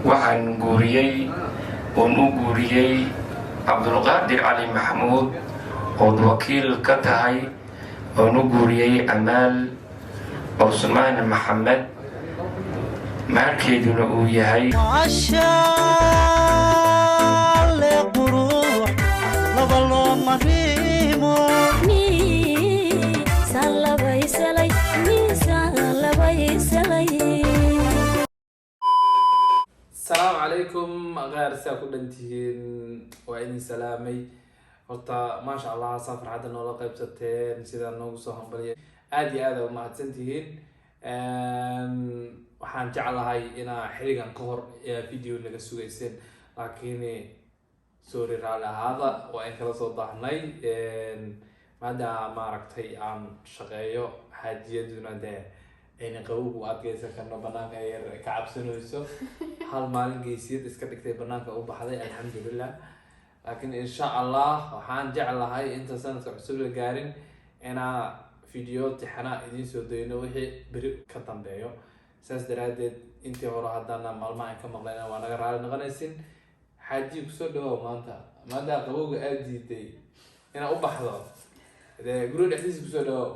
waxaan guuriyey oon u guuriyey cabdulqaadir cali maxamuud ood wakiil ka tahay oon u guuriyey amaal cusmaan maxamed maarkeeduna uu yahay السلام عليكم غير ساكو دنتين وعيني سلامي horta maasha allah safar hadda noola qaybsateen sidaa noogu soo hambaliyay aada iyo aada umahadsantihiin waxaan jeclahay inaa xiligan ka hor video naga sugayseen laakiin sorry raali ahaada waa in kala soo daahnay maadaama maaragtay aan shaqeeyo xaajiyaduna dee ayna qabowgu adkeysan karno banaanka yar ka cabsanayso hal maalin geysiyad iska dhigtay banaanka u baxday alxamdulilah laakiin insha allah waxaan jeclahay inta sanadka cusub la gaarin inaa video tixana idiin soo dayno wixii beri ka dambeeyo saas daraadeed intii hore haddana maalmaha aan ka maqlayna waa naga raali noqonaysin xaaji kusoo dhawow maanta maada qabowga aada diiday inaa u baxdo dee guriga dhexdiisa kusoo dhawow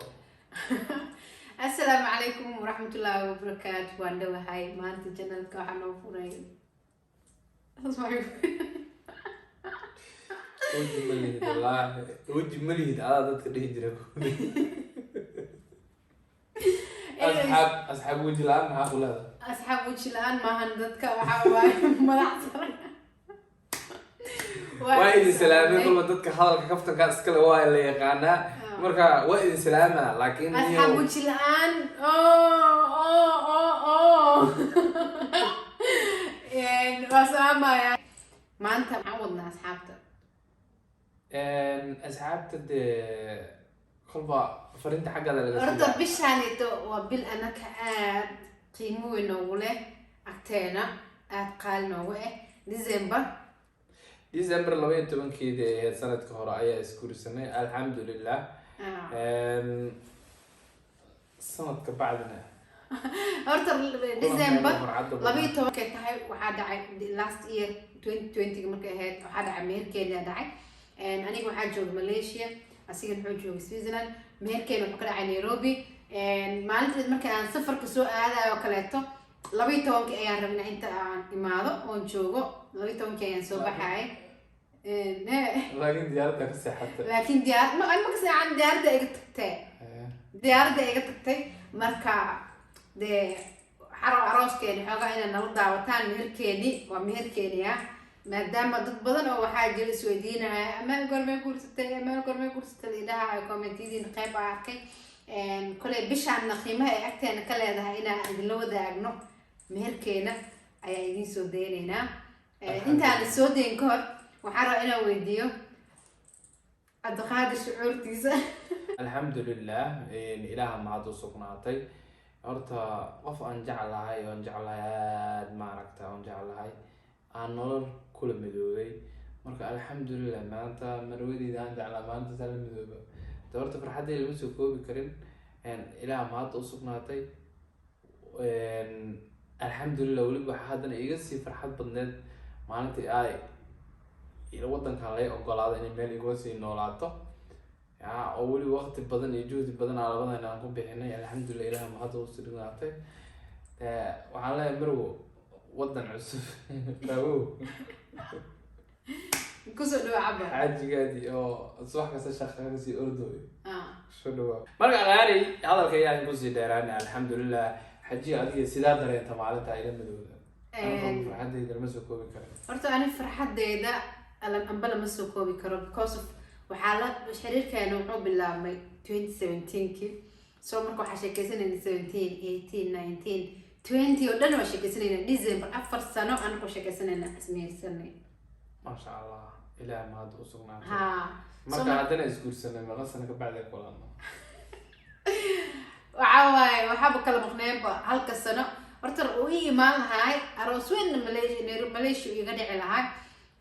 السلام عليكم ورحمة الله وبركاته وانا هاي مالتي جنالك وحنا وفوري وجه مليد والله وجه مليد على ضدك اللي يجرب أصحاب وجه الآن معاه ولا أصحاب وجه الآن ما هندتك وحاواي ملعصر وايد سلامي كل ما ضدك حالك كفتك أسكال واي اللي يقانا مركا وايد سلامة لكن أصحاب وجه الآن أوه يعني وسامة يعني ما أنت معودنا أصحابتك أصحابتك خلبا فرنت حاجة على أرد بشانيتو وبال أنا كعاد قيمو نوله أكتنا أتقال نوله ديسمبر لو يتبن كده سنة كهراء اسكور سنة الحمد لله سنة كبعدنا أرد ديسمبر لبيتو كتاعي وحدا last year 2020 مركا هاد وحدا عمير كينيا داعي أنا واحد جوج ماليزيا أسير حوج جوج سويسرلاند مهر كينو بكرة عن نيروبي ما أنت مركا عن صفر كسوق هذا وكلاته لبيتو كأيان ربنا أنت عن إماده ونشوفه لبيتو كأيان سوبر هاي لكن ديارتك حتى لكن ديار ما كسي عن ديار ده إجتكتة ديار ده إجتكتة مركا ده حرام عروس كيني حاجة إن نرد عوتان مهر كيني ومهر كينيا ما دام ضد بدن أو حاجة السويدينا ما القرمي كورستة ما القرمي كورستة اللي ده كومنتيدين قيب عاركي كل بيش عن نخيمة أكتر أنا كلا ده هنا اللي ده أجنو مهر كينا أيدين سوديننا أنت على السودين كور وحرا أنا ويديو الدخاد الشعور تيسا الحمد لله إله ما عدو سقناطي horta qof aan jeclahay oo jeclahay ma aragta oo jeclahay aan nolol kula midoobay marka alxamdulillah maanta marwadida aan jeclaa maanta sala midooba horta farxadii lama soo koobi karin ilaah maanta u sugnaatay alxamdulillah weliba waxaa haddana iga sii farxad badneed maalintii ay wadankan lay ogolaado inay meel igula sii noolaato oo weli waqti badan iyo juhdi badan aan labadana aan ku bixinay alxamdulillah ilaah ma hadda u sugnaatay waxaan leeyahay marwo wadan cusub qabow kusoo dhawa cabbar xaajigaadii oo subax kasta shaqada sii ordooy soo dhawa marka qaari hadalka ayaan kusii dheeraan alxamdulillah xaji adiga sidaa dareenta maalinta ila madowda farxadeyda lama soo koobi karo horta ani farxadeyda amba lama soo koobi karo because of waxaa la xiriirkeena wuxuu bilaabmay 2017kii soo marka waxaa sheekeysanayna 17 18 19 20 oo dhan waa sheekeysanayna December 4 sano anagoo sheekeysanayna ismeysanay maasha allah ilaah ma hadda u sugnaatay marka haddana isguursanay mala sano ka bacdi kulano waxaaba kala maqneenba halka sano horta uu ii imaan lahay aroos weyn Malaysia iga dhici lahay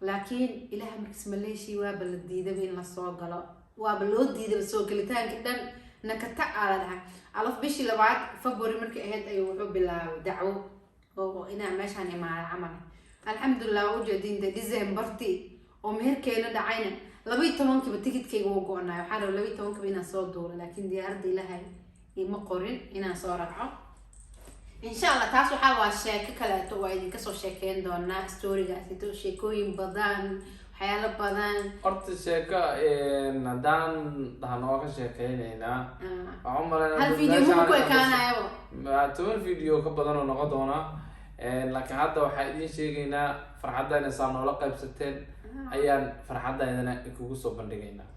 laakiin ilaah markis Malaysia waa bal diiday in la soo galo waa bal loo diiday soo galitaanka dhan nakata ala dhahay alaf bishii labaad February markii ahayd ayuu wuxuu bilaabay dacwo oo inaa meeshaan imaada camal alxamdulilah ujeedin de Decembertii oo meherkeena dhacayna 12 tikidkayga uu go'naa waxaan rabaa 12 inaan soo duulo laakiin diyaaradda ilaahay ima qorin inaan soo raaco insha Allah taas waxa waa sheeko kale oo ay idinka soo sheekeen doonaa storygaas iyo sheekooyin badan waxyaalo badan horta sheeko hadaan dhahnoo ka sheekeynayna waxaan umaleynaa hal video ma ku ekaanayo toban video ka badan oo noqon doona laakiin hadda waxaan idin sheegaynaa farxadayna saa noola qaybsateen ayaan farxadaydana kugu soo bandhigaynaa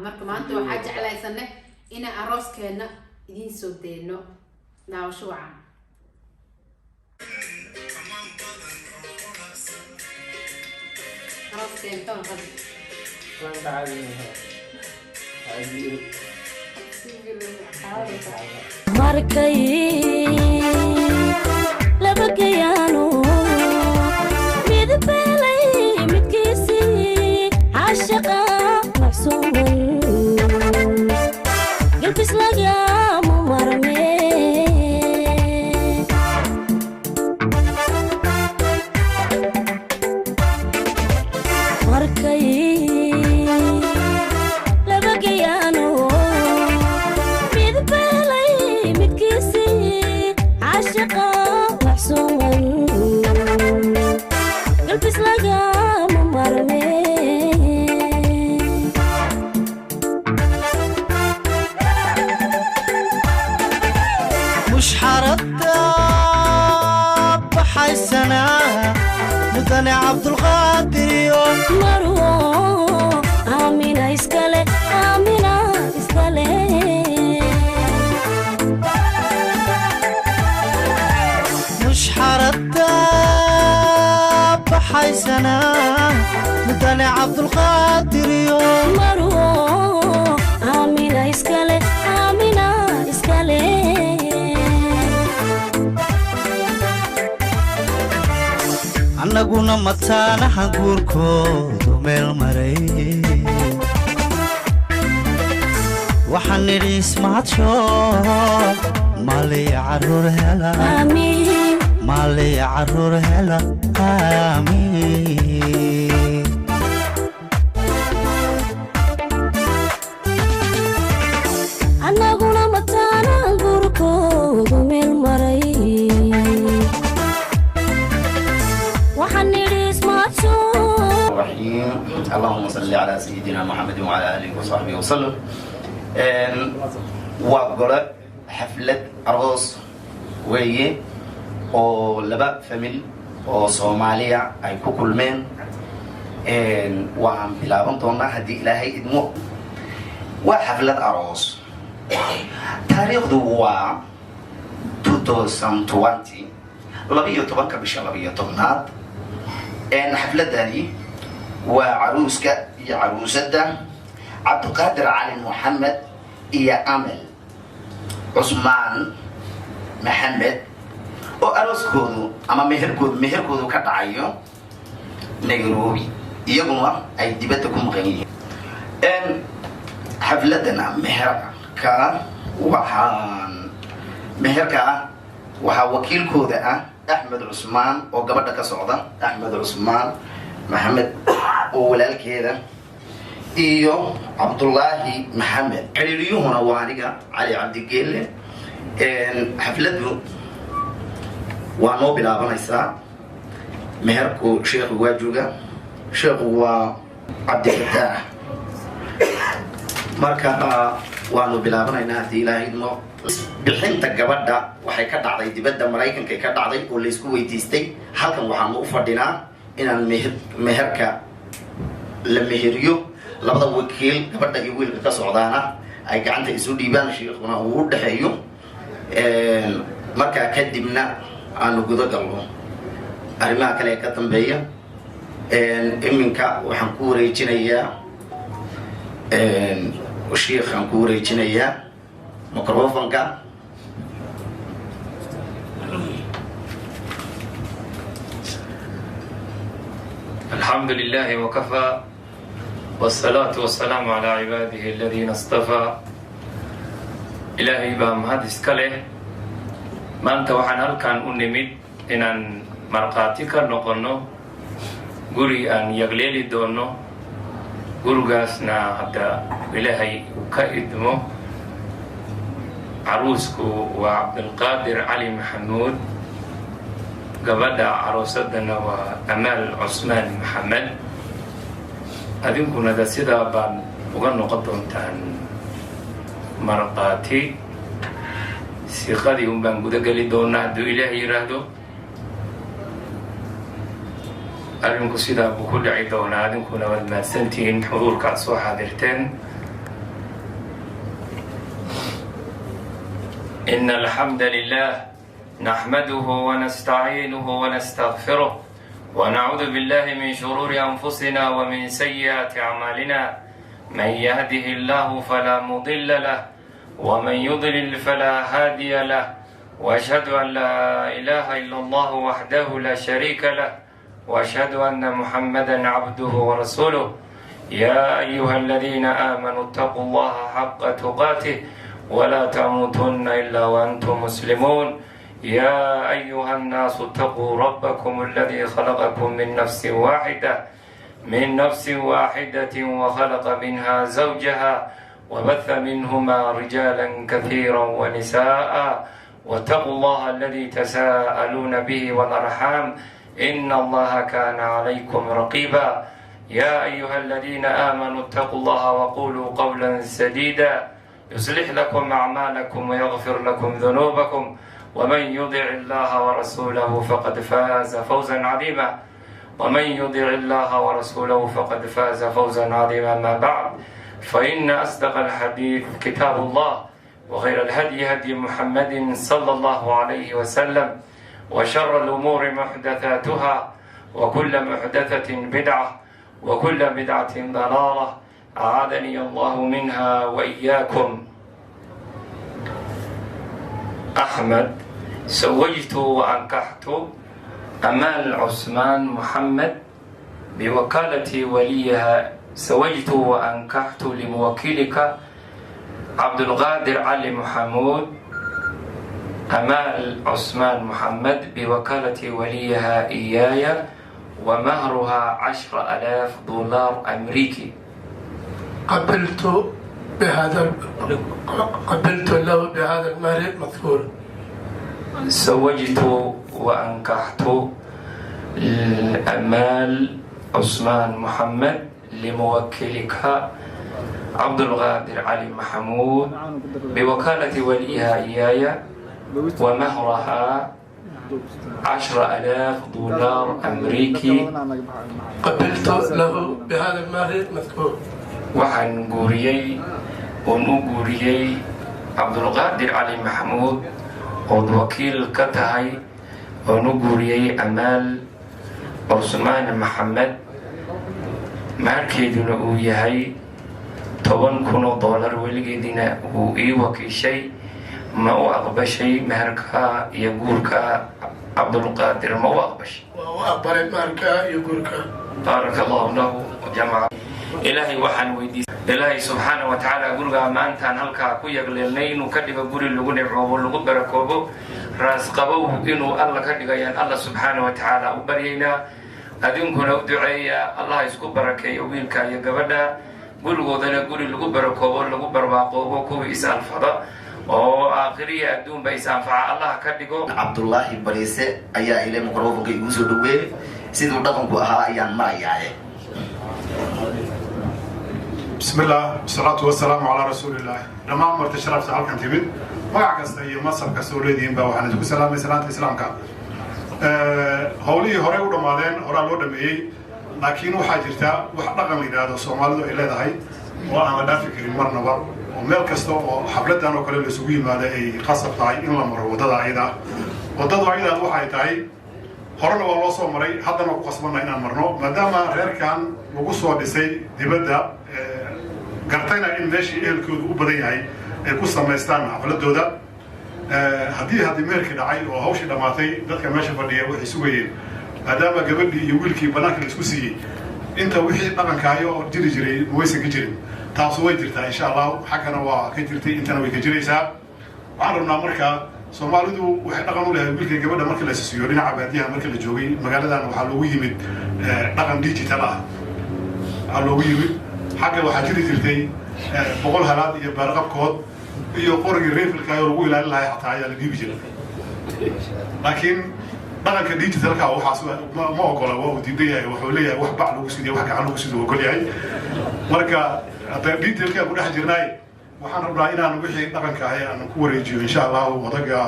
marka maanta waxaa jeclaysanay inaan arooskeena idin soo deeno daawasho wacan arooskeena toban qad markay laba gayaano midbeelay midkiisii caashaqa maxsuuman galbis lagama marme markay laba gayaano midbeelay midkiisii caashaqa maxsuuman galbis lagama marme مش حرطة بحسنا مدني عبد القادر يوم marwo amina iskale مش حرطة بحسنا مدني عبد القادر يوم marwo amina iskale annaguna mataanaha guurkoodu meel maray waxaan nidhi ismaadsho maaliya caruur hela amiin maaliya caruur hela aamiin annaguna mataana gurkoodu meel maray waxaan nidhi ismaadsho الرحيم اللهم صل على سيدنا محمد وعلى آله وصحبه وسلم وقال حفلة أرغوص وهي oo laba famil oo Soomaaliya ay ku kulmeen waxaan bilaaban doonaa haddii Ilaahay idmo waa xaflad aroos taariikhdu waa 2020 12 bisha 12aad xafladani waa caruuska iyo caruusada Cabdiqaadir Cali Muhammad iyo Amal Cusmaan Maxamed oo arooskoodu ama meherkoodu ka dhacayo Nairobi iyaguna ay dibadda ku maqan yihiin xafladana meherka waxaa wakiilkooda ah Axmed Cusmaan oo gabadha ka socda Axmed Cusmaan Maxamed oo walaalkeeda iyo Cabdullaahi Maxamed xiriiriyuhuna waa aniga Cali Cabdigeelle xafladu waa noo bilaabanaysaa meherku sheekhu waa jooga sheekhu waa Cabdifataax marka waanu bilaabanaynaa haddii Ilaahay idmo bixinta gabadha waxay ka dhacday dibadda Mareykanka ka dhacday oo la isku weydiistay halkan waxaan u fadhinaa inaan meherka la meheriyo labada wakiil gabadha iyo wiilka ka socdaana ay gacanta isu dhiibaan sheekhuna uu u dhaxeeyo marka kadibna aanu gudo galno arrimaha kale ka dambeeya iminka waxaan ku wareejinayaa sheekhan ku wareejinayaa microfonka الحمد لله وكفى والصلاة والسلام على عباده الذين اصطفى إلهي بام هذا اسكاله ما أنت وحن هل كان أنمد inaan markhaati ka noqono guri aan yagleeli doono. gurigaasna hadda ilaahay ka idmo. caruusku waa cabdulqaadir cali maxamuud, gabadha caroosadana waa amaal cusmaan maxamed. adinkuna da sidaa baad uga noqon doontaan markhaati. siiqadii un baan gudageli doonaa hadduu ilaah yidhaahdo. arrinku sidaa buu ku dhici doonaa. adinkuna waad mahadsantihiin xuduurkaad soo xaadirteen. إن الحمد لله نحمده ونستعينه ونستغفره ونعوذ بالله من شرور أنفسنا ومن سيئات أعمالنا. من يهده الله فلا مضل له ومن يضلل فلا هادي له. وأشهد أن لا إله إلا الله وحده لا شريك له وأشهد أن محمدا عبده ورسوله. يا أيها الذين آمنوا اتقوا الله حق تقاته ولا تموتن إلا وأنتم مسلمون. يا أيها الناس اتقوا ربكم الذي خلقكم من نفس واحدة وخلق منها زوجها وبث منهما رجالا كثيرا ونساء. واتقوا الله الذي تساءلون به والأرحام إن الله كان عليكم رقيبا. يا أيها الذين آمنوا اتقوا الله وقولوا قولا سديدا يصلح لكم أعمالكم ويغفر لكم ذنوبكم ومن يطع الله ورسوله فقد فاز فوزا عظيما. ومن يطع الله ورسوله فقد فاز فوزا عظيما. ما بعد فإن أصدق الحديث كتاب الله وخير الهدي هدي محمد صلى الله عليه وسلم وشر الأمور محدثاتها وكل محدثة بدعة وكل بدعة ضلالة. أعاذني الله منها وإياكم. أحمد زوجت وأنكحت أمال عثمان محمد بوكالة وليها. زوجت وأنكحت لموكلك عبد القادر علي محمود أمال عثمان محمد بوكالة وليها إياي ومهرها 10,000 دولار أمريكي. قبلت له بهذا المال المذكور. زوجت وأنكحت أمال عثمان محمد لموكلك عبد القادر علي محمود بوكالة وليها إياي ومهرها 10,000 دولار أمريكي. قبلت له بهذا المال المذكور. waxaan guuriyey oon u guuriyey cabdulqaadir cali maxamuud ood wakiil ka tahay. oon u guuriyey amaal cusmaan maxamed. maharkeeduna uu yahay 10,000 doolar. weligeedina wuu ii wakiishay. ma u aqbashay maharka iyo guurka cabdulqaadir? ma u aqbashay? waa u aqbalay maharka iyo guurka. baaraka allahu lahu jamaca. ilaahay waxaan weydiisay ilaahay subxaana wa tacaala gurigaa maantaan halkaa ku yagleelnay inuu ka dhigo guri lagu nimcoobo lagu barakoobo raasqabow inuu alla ka dhigayaan alla subxaana wa tacaala u baryaynaa. adinkuna u duceeya allah isku barakeeyo wiilka iyo gabadha. gurigoodana guri lagu barakoobo lagu barwaaqoobo kuwii is-anfada oo aakhiriya adduunba is-anfaca allah ka dhigo. cabdullaahi bariise ayaa ile microfonka igu soo dhaweeyey. siduu dhaqanku ahaa ayaan marayaaye. بسم الله والصلاة والسلام على رسول الله. لما مرت شرفت halkan timid magac kasta iyo masab kasta oo leediin baa waxaan isku salaamay salaanta islaamka. howlihii hore u dhamaadeen horaa loo dhameeyey. laakiin waxaa jirta wax dhaqan la yidhaahdo Soomaalidu ay leedahay oo aan la dhaafi karin marnaba. oo meel kasta oo xafladan oo kale la isugu yimaado ay qasab tahay in la maro wadada ayada. wadada ayada waxay tahay horena waa loo soo maray haddana ku qasbanaa inaan marno maadaama reerkan lagu soo dhisay dibadda. gartayna in meeshii ehelkoodu u badan yahay ay ku samaystaan xafladooda. haddii meelkii dhacay oo hawshii dhammaatay dadka meesha fadhiya waxay sugayeen maadaama gabadhii iyo wiilkii bannaanka la isku siiyey inta wixii dhaqankaayo oo jiri jiray waysan ka jirin. taasu way jirtaa insha allah. xaggana waa ka jirtay intana way ka jiraysaa. waxaan rabnaa markaa soomaalidu waxay dhaqan u leeyahay wiilka gabadha marka la siiyo dhinaca baadiyaha marka la joogay magaaladan waxaa loogu yimid dhaqan digital ah loogu yimid xagga waxaa jiri jirtay 100 halaad iyo baarqabkood iyo qorigii reefilka oo lagu ilaalin lahaa xataa ayaa la dhiibi jiray laakiin dhaqanka digitalka waxaas ma ogola waa uu diidan yahay wuxuu leeyahay wax bac lagu sidiyo wax gacan lagu sidiyo ogol yahay marka digitalka ku dhex jirnay waxaan rabnaa inaan wixii dhaqanka ahay aan ku wareejiyo insha Allah wadaga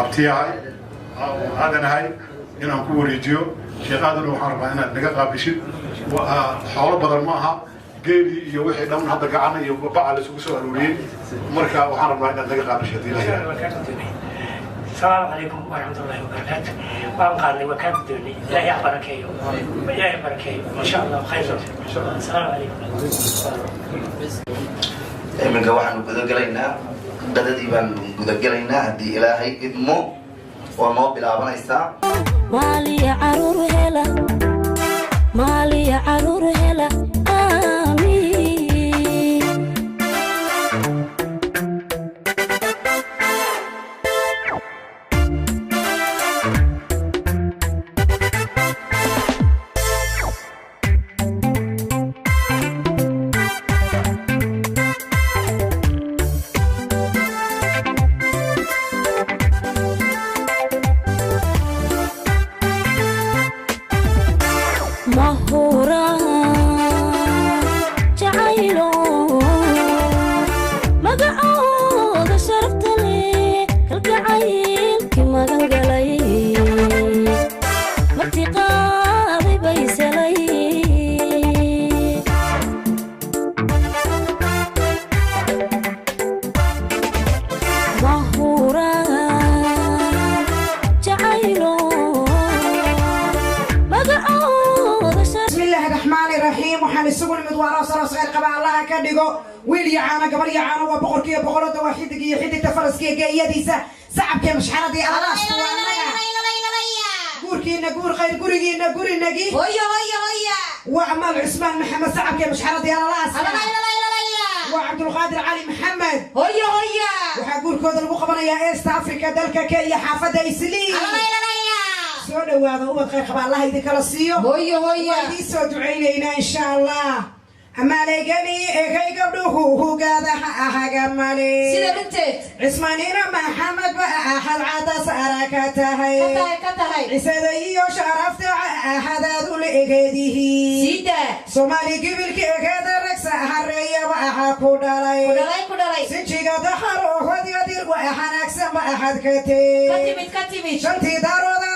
abtiyahay aadanahay inaan ku wareejiyo sheekaduna waxaan rabaa inaad naga qaabishid xoolo badan ma aha geeli iyo wixii dhan hadda gacan iyo bac la isugu soo aruuriyay marka waxaan rabnaa inaad naga qaabishid السلام عليكم ورحمة الله وبركاته. وأنقذني وكان بدوني لا يعبرك لا يعبرك إن شاء الله خير. السلام عليكم. من جوحنا قد جلينا قددي بان قد جلينا هدي إلهي إدمو وما بلعبنا الساعة. مالي عرور هلا مالي عرور هلا وعمال عثمان محمد سعد يا مشحرة يا الله وعبد القادر علي محمد هيا وحقول كود المقبلة يا إيست أفريكا دلك كي حافظة إسلي سودا وهذا هو خير خبر الله يديك الصيو هيا ودي سود عينينا إن شاء الله أما لقني كي قبله هو قاعد حاجمالي سيدا بنتت عثمانينا محمد بأحد عطس أراكتهاي عسادي وشرفت أحد ذول إجاده سيدا سومالي قبل كي كذا ركس حرية وأحكو دالاي سنشي قد حرو خد يدير وأحنك سما أحد كتبت شنتي دارو ذا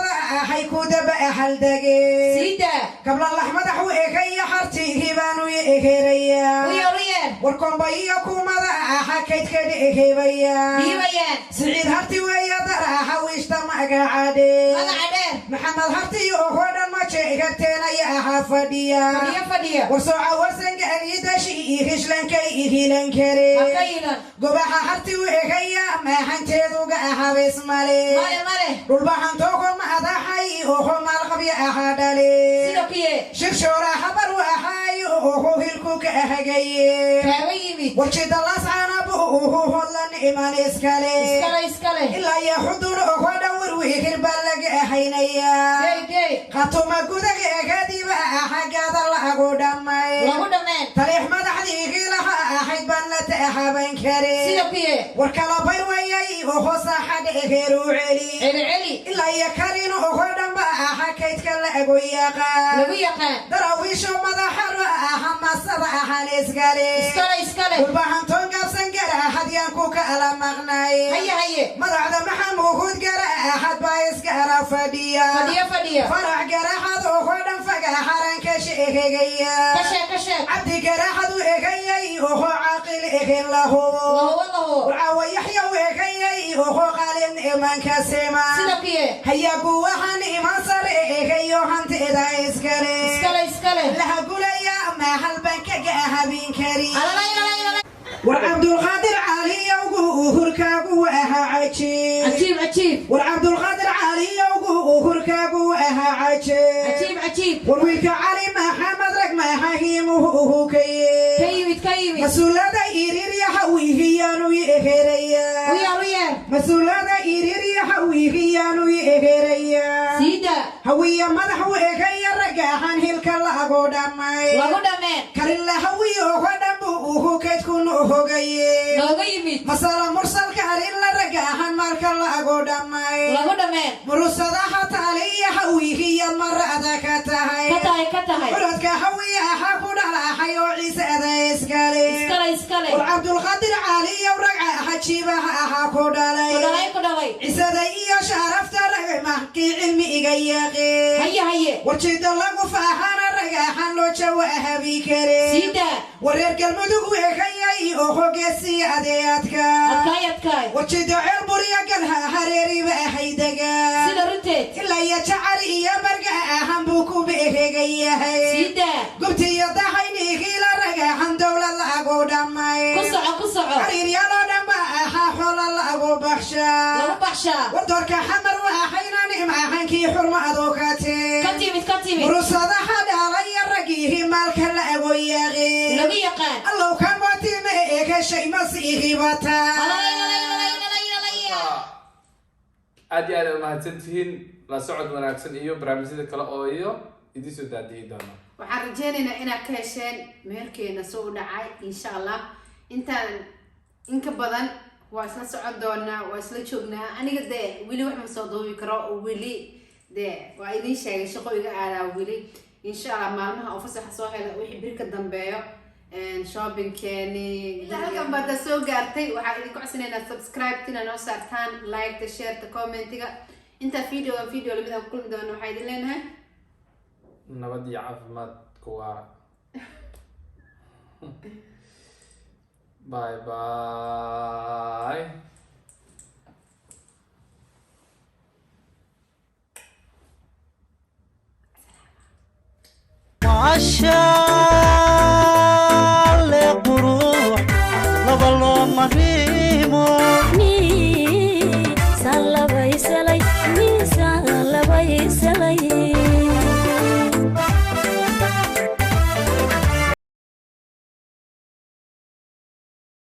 حيكو دب أحل دقي سيدا قبل الأحمد حو إكي حرتي هبانو إكيريا وركم بيكو ماذا حكيت كده إكيبيا سعيد هرتي ويا درا حويشتم أقعدي محمد هرتي وخونا ما شيكتنا يا حفديا وسوع ورسنج أن يدشي إخشلن كي إخيلن كري قبح هرتي وإكيا ما حنتيذو قاها بسمالي رلبحن توكم هذا حي وخو مالقبي أحدالي شرشورا حبر وأحاي وخو هلكوك أهجي وشيد الله سعنا بوه هلن إيمان إسكالي إلا يحضر أخو دور ويخير بلغ أحينيا خطوما قدك أكادي بأحاجات الله قدامي تريح مدحدي غيلها أحيد بلت أحابين كري وركلا بيروي وخو صاحد إخيرو علي إلا يكارين أخو دم أحاكيت كلا أقوياقا دراويشو مدحر أحمد صبا أحال إسكالي والبحن تونقف سنقر أحد ينكوك ألا مغناي هيا مدعد محمود قرأ أحد بايس قرأ فديا فرع قرأ حد أخوة فقا حران كشيكيا عبدي قرأ حد إخيي أخو عاقل إخي الله وعاوي يحيى إخيي أخو قال إيمان كسيما هيا قوة إيمان صار إخي يوحن تإذا إسكالي لها قوليا ما هالبنك جاهبين كريم وعبد القادر علي وقهر كابوها عجيب وعبد القادر علي وقهر كابوها عجيب ورويك علي محمد رقم هيمه كيف يمي مسؤولة إيريريا حويهيانو يهريا ويا مسؤولة إيريريا حويهيانو يهريا سيدا هويا مدحو إيغيا رقاحان هيلكا لاغو دامي كاريلا هويو هدامو كيتكون هوغايي مسألة مرسل كاريلا رقاحان ماركا لاغو دامي مرسل حتى علي هويهيا مرة كتاهي ولدك هويا حاكو دالا حيو عيسى إسكالي والعبد القادر علي ورقع حجيبها حاكو دالي عيسى إيا شرفت رقع محكي علمي إيقايقي وجد الله فاحانا رقع حنلو جواها بيكري وريرك المدوق ويكايي أوهو قسي أدياتك وجد عربوريا قلها حريري بأحيدقا إلا يجعل إيا مرقع أحنبوكو بإيقايقي قبتي يضحيني غيلا رقع حن دولة لاغو دامي حرير يالو دما حول لاغو بخشا ودورك حمر وحينا نعم حنكي حرمة دوكاتي مرسادة حدا علي رقيه مالك لاغو يغي الله كان واتي ميك شيء مسيحي باتا aad iyo aad u mahadsantihiin la socod wanaagsan iyo barnaamijyada kale oo iyo idin soo daadiyi doona waxaan rajeynaynaa inaad ka hesheen meherkeena soo u dhacay insha allah intaan inka badan waa isla socon doonaa waa isla joognaa aniga dee weli wax ma soo duubi karo oo weli dee waa idiin sheegay shaqo iga aadaa weli insha allah maalmaha oo fasaxa soo hela wixii bir ka dambeeyo shopping keeni halkan baad soo gaartay waxaan idin ku codsanaynaa subscribe tina noo saartaan like share commentiga inta video lamid ah ku kulmi doona waxaan idin leenahay nabad iyo caafimaad ku waara bye bye Masha